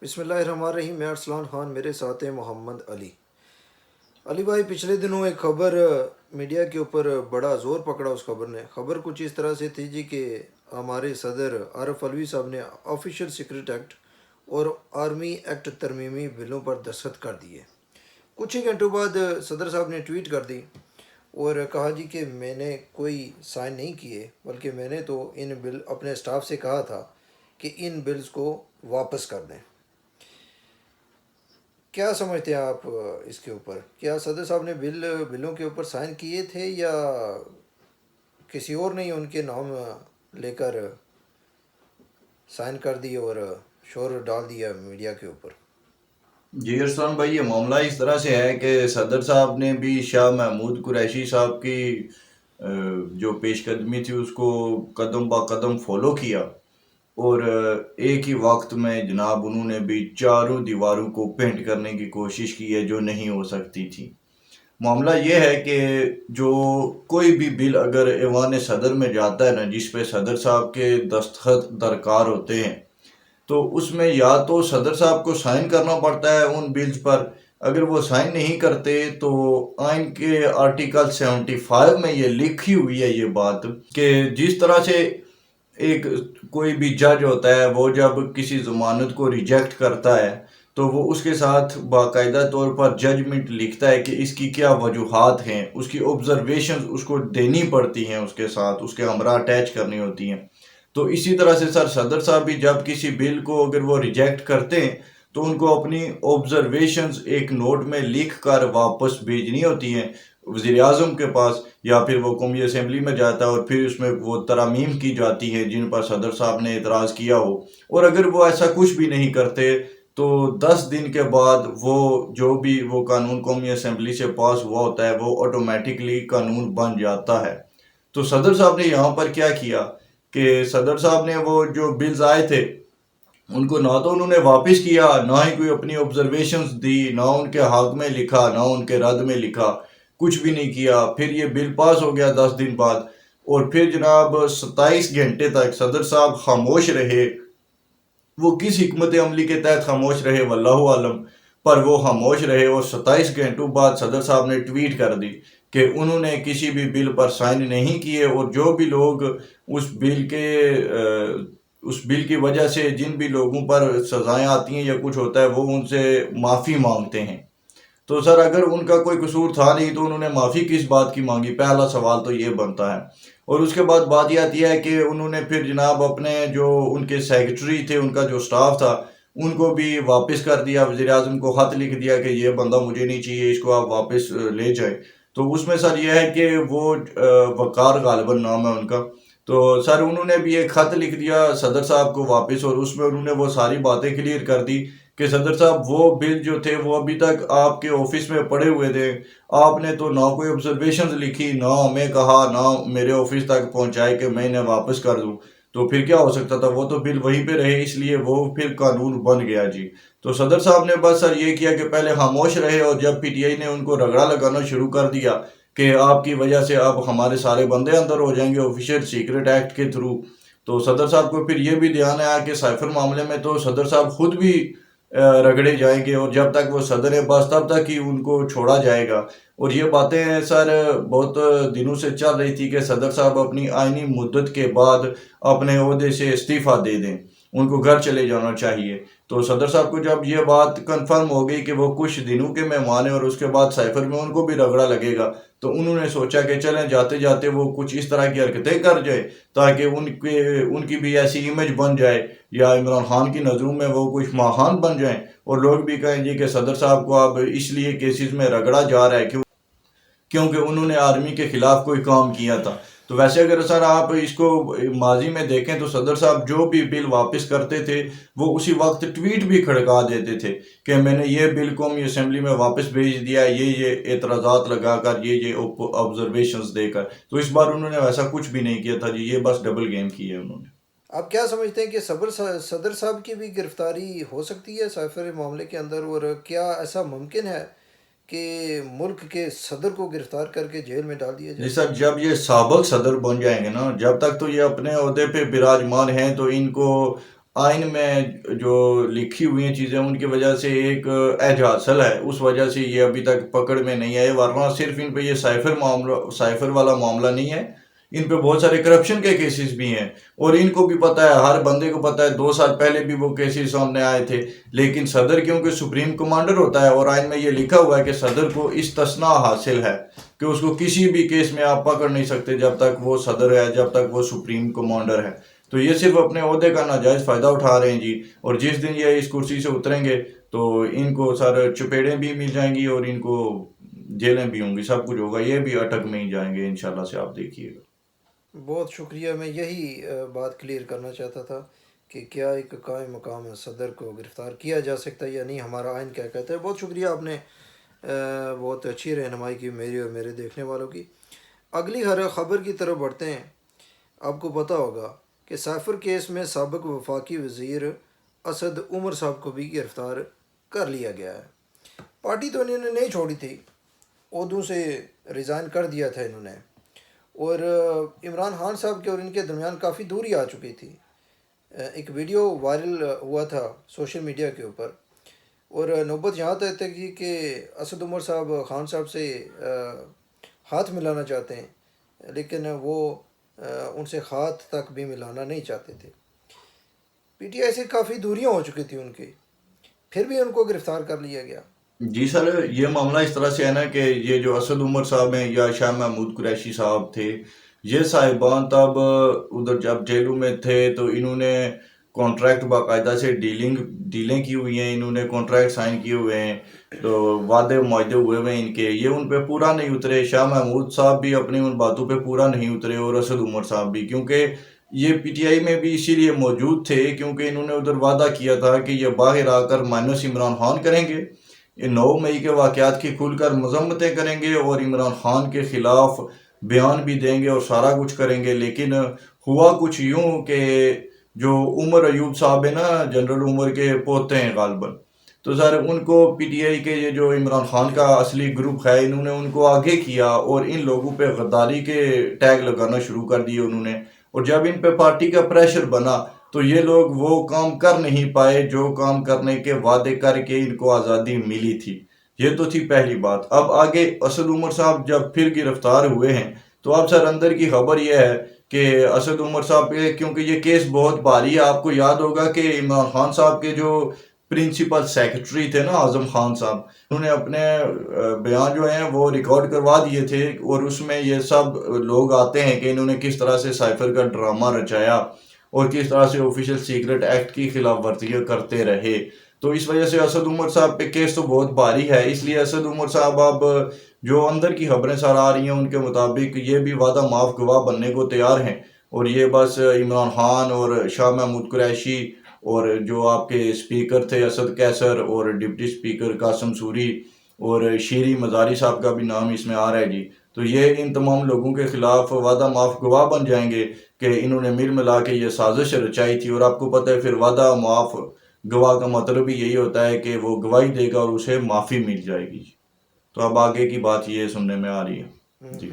بسم اللہ الرحمن الرحیم. میں ارسلان خان، میرے ساتھ ہیں محمد علی. علی بھائی، پچھلے دنوں ایک خبر میڈیا کے اوپر بڑا زور پکڑا. اس خبر نے، خبر کچھ اس طرح سے تھی جی کہ ہمارے صدر عارف علوی صاحب نے آفیشیل سیکرٹ ایکٹ اور آرمی ایکٹ ترمیمی بلوں پر دستخط کر دیے. کچھ ہی گھنٹوں بعد صدر صاحب نے ٹویٹ کر دی اور کہا جی کہ میں نے کوئی سائن نہیں کیے، بلکہ میں نے تو ان بل اپنے اسٹاف سے کہا تھا کہ ان بلز کو واپس کر دیں. کیا سمجھتے ہیں آپ اس کے اوپر؟ کیا صدر صاحب نے بلوں کے اوپر سائن کیے تھے، یا کسی اور نے ان کے نام لے کر سائن کر دی اور شور ڈال دیا میڈیا کے اوپر؟ جی ارسلان بھائی، یہ معاملہ اس طرح سے ہے کہ صدر صاحب نے بھی شاہ محمود قریشی صاحب کی جو پیش قدمی تھی اس کو قدم با قدم فالو کیا، اور ایک ہی وقت میں جناب انہوں نے بھی چاروں دیواروں کو پینٹ کرنے کی کوشش کی ہے جو نہیں ہو سکتی تھی. معاملہ یہ ہے کہ جو کوئی بھی بل اگر ایوان صدر میں جاتا ہے نا، جس پہ صدر صاحب کے دستخط درکار ہوتے ہیں، تو اس میں یا تو صدر صاحب کو سائن کرنا پڑتا ہے ان بلز پر. اگر وہ سائن نہیں کرتے تو آئین کے آرٹیکل 75 میں یہ لکھی ہوئی ہے یہ بات کہ جس طرح سے ایک کوئی بھی جج ہوتا ہے، وہ جب کسی ضمانت کو ریجیکٹ کرتا ہے تو وہ اس کے ساتھ باقاعدہ طور پر ججمنٹ لکھتا ہے کہ اس کی کیا وجوہات ہیں، اس کی آبزرویشنز اس کو دینی پڑتی ہیں، اس کے ساتھ اس کے ہمراہ اٹیچ کرنی ہوتی ہیں. تو اسی طرح سے صدر صاحب بھی جب کسی بل کو اگر وہ ریجیکٹ کرتے ہیں تو ان کو اپنی آبزرویشنز ایک نوٹ میں لکھ کر واپس بھیجنی ہوتی ہیں وزیر اعظم کے پاس، یا پھر وہ قومی اسمبلی میں جاتا ہے اور پھر اس میں وہ ترامیم کی جاتی ہے جن پر صدر صاحب نے اعتراض کیا ہو. اور اگر وہ ایسا کچھ بھی نہیں کرتے تو 10 دن کے بعد وہ جو بھی وہ قانون قومی اسمبلی سے پاس ہوا ہوتا ہے وہ آٹومیٹکلی قانون بن جاتا ہے. تو صدر صاحب نے یہاں پر کیا کیا کہ صدر صاحب نے وہ جو بلز آئے تھے ان کو نہ تو انہوں نے واپس کیا، نہ ہی کوئی اپنی آبزرویشنز دی، نہ ان کے حق میں لکھا، نہ ان کے رد میں لکھا، کچھ بھی نہیں کیا. پھر یہ بل پاس ہو گیا 10 دن بعد، اور پھر جناب 27 گھنٹے تک صدر صاحب خاموش رہے. وہ کس حکمت عملی کے تحت خاموش رہے واللہ عالم، پر وہ خاموش رہے. اور 27 گھنٹوں بعد صدر صاحب نے ٹویٹ کر دی کہ انہوں نے کسی بھی بل پر سائن نہیں کیے، اور جو بھی لوگ اس بل کی وجہ سے جن بھی لوگوں پر سزائیں آتی ہیں یا کچھ ہوتا ہے وہ ان سے معافی مانگتے ہیں. تو سر اگر ان کا کوئی قصور تھا نہیں تو انہوں نے معافی کس بات کی مانگی؟ پہلا سوال تو یہ بنتا ہے. اور اس کے بعد بات یہ آتی ہے کہ انہوں نے پھر جناب اپنے جو ان کے سیکرٹری تھے، ان کا جو سٹاف تھا، ان کو بھی واپس کر دیا. وزیر اعظم کو خط لکھ دیا کہ یہ بندہ مجھے نہیں چاہیے، اس کو آپ واپس لے جائیں. تو اس میں سر یہ ہے کہ وہ وقار غالباً نام ہے ان کا. تو سر انہوں نے بھی ایک خط لکھ دیا صدر صاحب کو واپس، اور اس میں انہوں نے وہ ساری باتیں کلیئر کر دی کہ صدر صاحب وہ بل جو تھے وہ ابھی تک آپ کے آفس میں پڑے ہوئے تھے، آپ نے تو نہ کوئی آبزرویشنز لکھی، نہ ہمیں کہا، نہ میرے آفس تک پہنچائے کہ میں انہیں واپس کر دوں. تو پھر کیا ہو سکتا تھا؟ وہ تو بل وہیں پہ رہے، اس لیے وہ پھر قانون بن گیا. جی تو صدر صاحب نے بس سر یہ کیا کہ پہلے خاموش رہے، اور جب پی ٹی آئی نے ان کو رگڑا لگانا شروع کر دیا کہ آپ کی وجہ سے اب ہمارے سارے بندے اندر ہو جائیں گے آفیشیل سیکرٹ ایکٹ کے تھرو، تو صدر صاحب کو پھر یہ بھی دھیان آیا کہ سائفر معاملے میں تو صدر صاحب خود بھی رگڑے جائیں گے، اور جب تک وہ صدر ہے بس تب تک ہی ان کو چھوڑا جائے گا. اور یہ باتیں سر بہت دنوں سے چل رہی تھی کہ صدر صاحب اپنی آئینی مدت کے بعد اپنے عہدے سے استعفیٰ دے دیں، ان کو گھر چلے جانا چاہیے. تو صدر صاحب کو جب یہ بات کنفرم ہو گئی کہ وہ کچھ دنوں کے مہمان ہیں اور اس کے بعد سائفر میں ان کو بھی رگڑا لگے گا، تو انہوں نے سوچا کہ چلیں جاتے جاتے وہ کچھ اس طرح کی حرکتیں کر جائے تاکہ ان کی بھی ایسی امیج بن جائے، یا عمران خان کی نظروں میں وہ کچھ ماہان بن جائیں، اور لوگ بھی کہیں جی کہ صدر صاحب کو اب اس لیے کیسز میں رگڑا جا رہا ہے کیونکہ انہوں نے آرمی کے خلاف کوئی کام کیا تھا. تو ویسے اگر سر آپ اس کو ماضی میں دیکھیں تو صدر صاحب جو بھی بل واپس کرتے تھے وہ اسی وقت ٹویٹ بھی کھڑکا دیتے تھے کہ میں نے یہ بل قومی اسمبلی میں واپس بھیج دیا، یہ اعتراضات لگا کر، یہ آبزرویشنز دے کر. تو اس بار انہوں نے ویسا کچھ بھی نہیں کیا تھا جی، یہ بس ڈبل گیم کی ہے انہوں نے. آپ کیا سمجھتے ہیں کہ صدر صاحب کی بھی گرفتاری ہو سکتی ہے سائفر معاملے کے اندر؟ اور کیا ایسا ممکن ہے کہ ملک کے صدر کو گرفتار کر کے جیل میں ڈال دیا جی جائے؟ سر، جب یہ سابق صدر بن جائیں گے نا، جب تک تو یہ اپنے عہدے پہ براجمان ہیں تو ان کو آئین میں جو لکھی ہوئی ہیں چیزیں ان کی وجہ سے ایک ایج حاصل ہے، اس وجہ سے یہ ابھی تک پکڑ میں نہیں آئے، ورنہ صرف ان پہ یہ سائفر والا معاملہ نہیں ہے، ان پہ بہت سارے کرپشن کے کیسز بھی ہیں، اور ان کو بھی پتہ ہے، ہر بندے کو پتہ ہے، 2 سال پہلے بھی وہ کیسز سامنے آئے تھے، لیکن صدر کیونکہ سپریم کمانڈر ہوتا ہے اور آئین میں یہ لکھا ہوا ہے کہ صدر کو استثناء حاصل ہے کہ اس کو کسی بھی کیس میں آپ پکڑ نہیں سکتے جب تک وہ صدر ہے، جب تک وہ سپریم کمانڈر ہے۔ تو یہ صرف اپنے عہدے کا ناجائز فائدہ اٹھا رہے ہیں جی، اور جس دن یہ اس کرسی سے اتریں گے تو ان کو سارے چپیڑیں بھی مل جائیں گی اور ان کو جیلیں بھی ہوں گی، سب کچھ ہوگا، یہ بھی اٹک میں ہی جائیں گے انشاءاللہ سے، آپ دیکھیے گا۔ بہت شکریہ، میں یہی بات کلیئر کرنا چاہتا تھا کہ کیا ایک قائم مقام صدر کو گرفتار کیا جا سکتا ہے یا نہیں، ہمارا آئین کیا کہتا ہے۔ بہت شکریہ، آپ نے بہت اچھی رہنمائی کی میری اور میرے دیکھنے والوں کی۔ اگلی خبر کی طرف بڑھتے ہیں۔ آپ کو پتہ ہوگا کہ سائفر کیس میں سابق وفاقی وزیر اسد عمر صاحب کو بھی گرفتار کر لیا گیا ہے۔ پارٹی تو انہوں نے نہیں چھوڑی تھی، عہدوں سے ریزائن کر دیا تھا انہوں نے، اور عمران خان صاحب کے اور ان کے درمیان کافی دوری آ چکی تھی۔ ایک ویڈیو وائرل ہوا تھا سوشل میڈیا کے اوپر، اور نوبت یہاں تک تھی کہ اسد عمر صاحب خان صاحب سے ہاتھ ملانا چاہتے ہیں، لیکن وہ ان سے ہاتھ تک بھی ملانا نہیں چاہتے تھے۔ پی ٹی آئی سے کافی دوریاں ہو چکی تھیں ان کی، پھر بھی ان کو گرفتار کر لیا گیا۔ جی سر، یہ معاملہ اس طرح سے ہے نا کہ یہ جو اسد عمر صاحب ہیں یا شاہ محمود قریشی صاحب تھے، یہ صاحبان تب ادھر جب جیلوں میں تھے تو انہوں نے کانٹریکٹ باقاعدہ سے ڈیلیں کی ہوئی ہیں، انہوں نے کانٹریکٹ سائن کیے ہوئے ہیں، تو وعدے معاہدے ہوئے ہوئے ہیں ان کے، یہ ان پہ پورا نہیں اترے۔ شاہ محمود صاحب بھی اپنی ان باتوں پہ پورا نہیں اترے اور اسد عمر صاحب بھی، کیونکہ یہ پی ٹی آئی میں بھی اسی لیے موجود تھے کیونکہ انہوں نے ادھر وعدہ کیا تھا کہ یہ باہر آ کر مائنس عمران خان کریں گے، یہ 9 مئی کے واقعات کی کھل کر مذمتیں کریں گے اور عمران خان کے خلاف بیان بھی دیں گے اور سارا کچھ کریں گے، لیکن ہوا کچھ یوں کہ جو عمر ایوب صاحب ہیں نا، جنرل عمر کے پوتے ہیں غالباً، تو سر ان کو پی ٹی آئی کے یہ جو عمران خان کا اصلی گروپ ہے، انہوں نے ان کو آگے کیا اور ان لوگوں پہ غداری کے ٹیگ لگانا شروع کر دیے انہوں نے، اور جب ان پہ پارٹی کا پریشر بنا تو یہ لوگ وہ کام کر نہیں پائے جو کام کرنے کے وعدے کر کے ان کو آزادی ملی تھی۔ یہ تو تھی پہلی بات۔ اب آگے اسد عمر صاحب جب پھر گرفتار ہوئے ہیں تو اب سر اندر کی خبر یہ ہے کہ اسد عمر صاحب پہ، کیونکہ یہ کیس بہت بھاری ہے، آپ کو یاد ہوگا کہ عمران خان صاحب کے جو پرنسپل سیکرٹری تھے نا، اعظم خان صاحب، انہوں نے اپنے بیان جو ہیں وہ ریکارڈ کروا دیے تھے، اور اس میں یہ سب لوگ آتے ہیں کہ انہوں نے کس طرح سے سائفر کا ڈرامہ رچایا اور کس طرح سے آفیشل سیکرٹ ایکٹ کی خلاف ورزیاں کرتے رہے۔ تو اس وجہ سے اسد عمر صاحب پہ کیس تو بہت بھاری ہے، اس لیے اسد عمر صاحب اب جو اندر کی خبریں سار آ رہی ہیں ان کے مطابق یہ بھی وعدہ معاف گواہ بننے کو تیار ہیں، اور یہ بس عمران خان اور شاہ محمود قریشی اور جو آپ کے اسپیکر تھے اسد کیسر اور ڈپٹی اسپیکر قاسم سوری اور شیری مزاری صاحب کا بھی نام اس میں آ رہا ہے جی، تو یہ ان تمام لوگوں کے خلاف وعدہ معاف گواہ بن جائیں گے کہ انہوں نے مل ملا کے یہ سازش رچائی تھی، اور آپ کو پتہ ہے پھر وعدہ معاف گواہ کا مطلب بھی یہی ہوتا ہے کہ وہ گواہی دے گا اور اسے معافی مل جائے گی۔ تو اب آگے کی بات یہ سننے میں آ رہی ہے جی۔